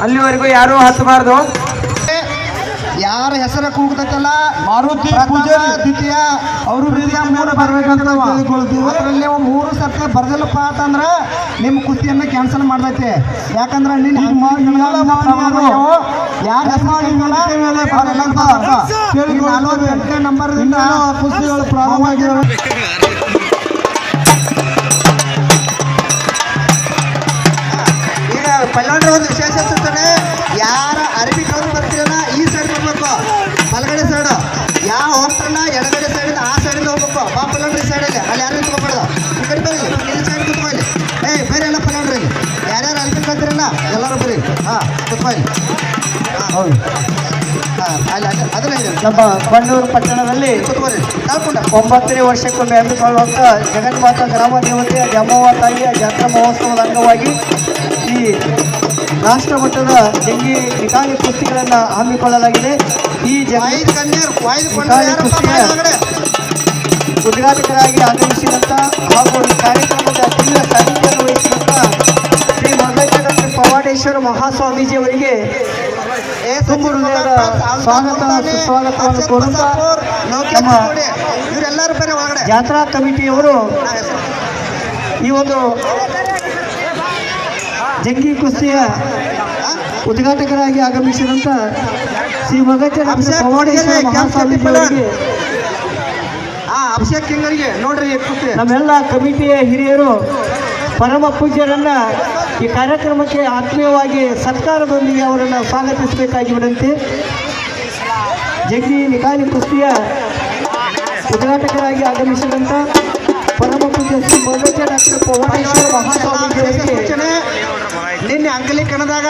ಅಲ್ಲಿವರೆಗೂ ಯಾರು ಹತ್ತಬಾರ್ದು. ಯಾರ ಹೆಸರ ಕೂಗ್ತೈತಲ್ಲ ಮಾರುತಿ ಪೂಜಾರಿ ದ್ವಿತೀಯ ಅವರು ಮೂರು ಬರ್ಬೇಕಂತ ಅದರಲ್ಲಿ ನೀವು 3 ಸರ್ತಿ ಬರ್ದಿಲ್ಲಪ್ಪ ಅಂತಂದ್ರೆ ನಿಮ್ಮ ಕುಸ್ತಿಯನ್ನು ಕ್ಯಾನ್ಸಲ್ ಮಾಡ್ತೈತೆ. ಯಾಕಂದ್ರೆ ಯಾರು ನಂಬರ್ದಿಂದ ಕುಸ್ತಿಗಳು ಪ್ರಾರಂಭ ಆಗಿರೋ ಈಗ ಪಲ್ಲಂಡ್ರ ಒಂದು ವಿಶೇಷ ಸೂಚನೆ, ಯಾರ ಅರಬಿ ಕಳೆದು ಬರ್ತೀರಲ್ಲ ಈ ಸೈಡ್ ಬರ್ಬೇಕು, ಬಲಗಡೆ ಸೈಡು. ಯಾವ ಹೋಗ್ತಾರಲ್ಲ ಎಡಗಡೆ ಸೈಡಿಂದ ಆ ಸೈಡಿಂದ ಹೋಗ್ಬೇಕು. ಬಾ ಪಲ್ಲಂಡ್ರಿ ಸೈಡಲ್ಲಿ ಅಲ್ಲಿ ಯಾರು ನಿಂತ್ಕೊಬಾರ್ದು. ಈ ಕಡೆ ಬರೀ ಈ ಸೈಡ್ ಕುತ್ಕೊಳ್ಳಿ. ಬೇರೆ ಎಲ್ಲ ಪಲ್ಲಂಡ್ರಿ ಯಾರ್ಯಾರು ಅರಬಿ ಕಲ್ತಿರಲ್ಲ ಎಲ್ಲರೂ ಬರೀ ಕುತ್ಕೊಳ್ಳಿ. ಹೌದು. ಅದನ್ನ ನಮ್ಮ ಬಂಡೂರು ಪಟ್ಟಣದಲ್ಲಿ ಕುತ್ಕೊಳ್ಳಿ ಕಳ್ಕೊಂಡ 9ನೇ ವರ್ಷಕ್ಕೊಮ್ಮೆ ಹಮ್ಮಿಕೊಳ್ಳುವಂಥ ಜಗನ್ಮಾತಾ ಗ್ರಾಮ ದೇವತೆಯ ಜಮ್ಮವ್ವ ತಾಯಿಯ ಜಾತ್ರಾ ಮಹೋತ್ಸವದ ಅಂಗವಾಗಿ ಈ ರಾಷ್ಟ್ರ ಮಟ್ಟದ ಜಂಗಿ ನಿಕಾಲಿ ಕುಸ್ತಿಗಳನ್ನು ಹಮ್ಮಿಕೊಳ್ಳಲಾಗಿದೆ. ಈ ಉದ್ಘಾಟಕರಾಗಿ ಆಗಮಿಸಿದಂಥ ಹಾಗೂ ಈ ಕಾರ್ಯಕ್ರಮದ ತೀವ್ರ ಸಾನ್ನಿಧ್ಯವನ್ನು ವಹಿಸಿದಂಥ ಶ್ರೀ ಮಹದೇಶ್ವರ ಡಾಕ್ಟರ್ ಪವಾಡೇಶ್ವರ ಮಹಾಸ್ವಾಮೀಜಿಯವರಿಗೆ ತುಂಬ ಹೃದಯದ ಸ್ವಾಗತ ಸುಸ್ವಾಗತವನ್ನು ಕೋರುತ್ತಾ ನಮ್ಮ ಜಾತ್ರಾ ಕಮಿಟಿಯವರು ಈ ಒಂದು ಜಂಗಿ ಕುಸ್ತಿಯ ಉದ್ಘಾಟಕರಾಗಿ ಆಗಮಿಸಿದಂಥ ಶ್ರೀ ಮಹದೇಶ್ವರ ಡಾಕ್ಟರ್ ಪವಾಡೇಶ್ವರ ಮಹಾಸ್ವಾಮೀಜಿಯವರಿಗೆ ಅಭಿಷೇಕ್ ಕಿಂಗರಿಗೆ ನೋಡ್ರಿ ಕುಸ್ತಿ ನಮ್ಮೆಲ್ಲ ಕಮಿಟಿಯ ಹಿರಿಯರು ಪರಮ ಪೂಜ್ಯರನ್ನ ಈ ಕಾರ್ಯಕ್ರಮಕ್ಕೆ ಆತ್ಮೀಯವಾಗಿ ಸರ್ಕಾರದೊಂದಿಗೆ ಅವರನ್ನು ಸ್ವಾಗತಿಸಬೇಕಾಗಿ ವಿನಂತಿ. ಜಂಗಿ ನಿಕಾಲಿ ಕುಸ್ತಿಯ ಉದ್ಘಾಟಕರಾಗಿ ಆಗಮಿಸಿದಂಥ ಪರಮ ಪೂಜ್ಯ ಶ್ರೀ ಮಹದೇಶ್ವರ ಡಾಕ್ಟರ್ ಪವಾಡೇಶ್ವರ ಮಹಾಸ್ವಾಮೀಜಿಯವರಿಗೆ ನಿನ್ನೆ ಅಂಕಲೀಕರಣದಾಗ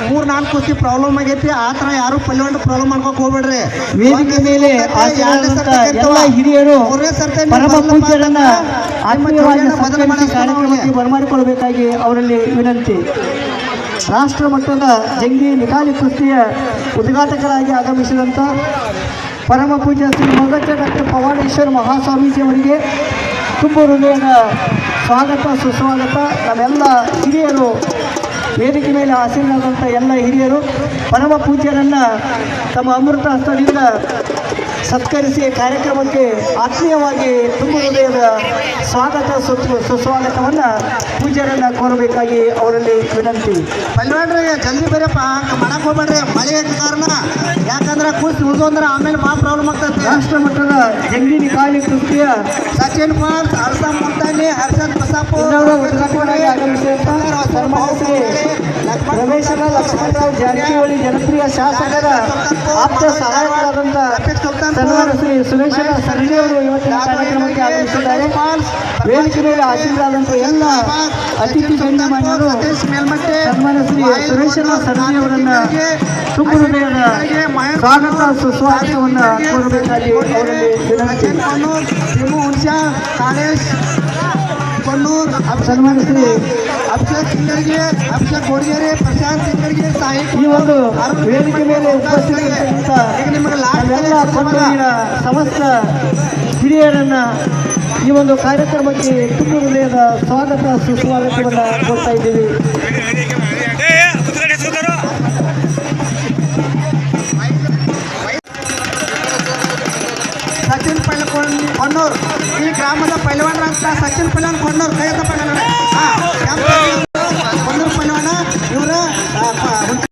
3-4 ಕುಸ್ತಿ ಪ್ರಾಬ್ಲಮ್ ಆಗೈತಿ. ಆ ಥರ ಯಾರು ಪಲ್ಯವಂಡ ಪ್ರಾಬ್ಲಮ್ ಮಾಡ್ಕೋಕ್ ಹೋಗ್ಬೇಡ್ರಿ. ವೇದಿಕೆ ಮೇಲೆ ಎಲ್ಲ ಹಿರಿಯರು ಪರಮ ಪೂಜ್ಯರನ್ನ ಆತ್ಮೀಯವಾಗಿ ಸತ್ಕರಿಸಿ ಕಾರ್ಯಕ್ರಮಕ್ಕೆ ಬರಮಾಡಿಕೊಳ್ಳಬೇಕಾಗಿ ಅವರಲ್ಲಿ ವಿನಂತಿ. ರಾಷ್ಟ್ರ ಮಟ್ಟದ ಜಂಗಿ ನಿಕಾಲಿ ಕುಸ್ತಿಯ ಉದ್ಘಾಟಕರಾಗಿ ಆಗಮಿಸಿದಂಥ ಪರಮ ಪೂಜ್ಯ ಶ್ರೀ ಮಹದೇಶ್ವರ ಡಾಕ್ಟರ್ ಪವಾಡೇಶ್ವರ ಮಹಾಸ್ವಾಮೀಜಿಯವರಿಗೆ ತುಂಬ ಹೃದಯದ ಸ್ವಾಗತ ಸುಸ್ವಾಗತ. ನಮ್ಮೆಲ್ಲ ಹಿರಿಯರು ವೇದಿಕೆ ಮೇಲೆ ಆಸೀನರಾದಂಥ ಎಲ್ಲ ಹಿರಿಯರು ಪರಮ ಪೂಜ್ಯರನ್ನು ತಮ್ಮ ಅಮೃತ ಹಸ್ತದಿಂದ ಸತ್ಕರಿಸಿ ಕಾರ್ಯಕ್ರಮಕ್ಕೆ ಆತ್ಮೀಯವಾಗಿ ತುಂಬ ಹೃದಯದ ಸ್ವಾಗತ ಸುಸ್ವಾಗತವನ್ನು ಪೂಜ್ಯರನ್ನು ಕೋರಬೇಕಾಗಿ ಅವರಲ್ಲಿ ವಿನಂತಿ. ಪಲ್ವಾಡ್ರಿಗೆ ಜಲ್ದಿ ಬರಪ್ಪ, ಮಾಡಕ್ಕೆ ಹೋಗ್ಬೇಡ್ರಿ, ಮಳೆ ಕಾರಣ. ಯಾಕಂದ್ರೆ ಕುಸ್ತಿ ಉಳಿದೋಂದ್ರೆ ಆಮೇಲೆ ಭಾಳ ಪ್ರಾಬ್ಲಮ್ ಆಗ್ತೈತಿ. ರಾಷ್ಟ್ರ ಮಟ್ಟದ ಜಂಗಿ ನಿಕಾಲಿ ಕುಸ್ತಿಯ ಸಚಿನ್ ಪಾಲ್, ಹರ್ಷ ಮುಲ್ತಾನಿ, ಹರ್ಷದ್ ಬಸಾಪುರ್ ಉದ್ಘಾಟಕರಾಗಿ ಆಗಮಿಸಿದಂಥ ಸನ್ಮಾನ್ಯ ಶ್ರೀ ರಮೇಶನ ಲಕ್ಷ್ಮಣರಾವ್ ಜಾರಕಿಹೊಳಿ ಜನಪ್ರಿಯ ಶಾಸಕರ ಆಪ್ತ ಸಹಾಯಕರಾದಂಥ ಸನ್ಮಾನ್ಯ ಶ್ರೀ ಸುರೇಶನ ಸರಳಿ ಅವರು ಇವತ್ತಿನ ಕಾರ್ಯಕ್ರಮಕ್ಕೆ ಆಗಮಿಸಿದ್ದಾರೆ. ವೇದಿಕೆ ಮೇಲೆ ಆಸೀನರಾದಂಥ ಎಲ್ಲ ಅತಿಥಿ ಗಣ್ಯಮಾನ್ಯರು ಸನ್ಮಾನ್ಯ ಶ್ರೀ ಸುರೇಶನ ಸರಳಿ ಅವರನ್ನು ತುಂಬ ಹೃದಯದ ಸ್ವಾಗತ ಸುಸ್ವಾಗತವನ್ನು ಕೋರಬೇಕಾಗಿ ಅವರಲ್ಲಿ ವಿನಂತಿ. ಸನ್ಮಾನ್ಯ ಶ್ರೀ ಅಭಿಷೇಕ್ ಸಿಂಗರ್ಗೆ, ಅಭಿಷೇಕ್ ಗೋಡ್ಗೆರೆ, ಪ್ರಶಾಂತ್ ಸಿಂಗರ್ಗೆ, ಈ ಒಂದು ವೇದಿಕೆ ಮೇಲೆ ಉಪಸ್ಥಿತರಿದ್ದಂಥ ನಮ್ಮೆಲ್ಲ ಕೊಟ್ಟೂರಿನ ಸಮಸ್ತ ಹಿರಿಯರನ್ನ ಈ ಒಂದು ಕಾರ್ಯಕ್ರಮಕ್ಕೆ ತುಂಬ ಹೃದಯದ ಸ್ವಾಗತ ಸುಸ್ವಾಗತವನ್ನು ಕೊಡ್ತಾ ಇದ್ದೀವಿ. ಸಚಿನ್ ಪೈಲನ್ ಕೊಣ್ಣೂರ್, ಈ ಗ್ರಾಮದ ಪೈಲವಾನ್ರಂತ ಸಚಿನ್ ಪೈಲನ್ ಕೊಣ್ಣೂರ್ ಕೈ ಎತ್ತಪ್ಪ.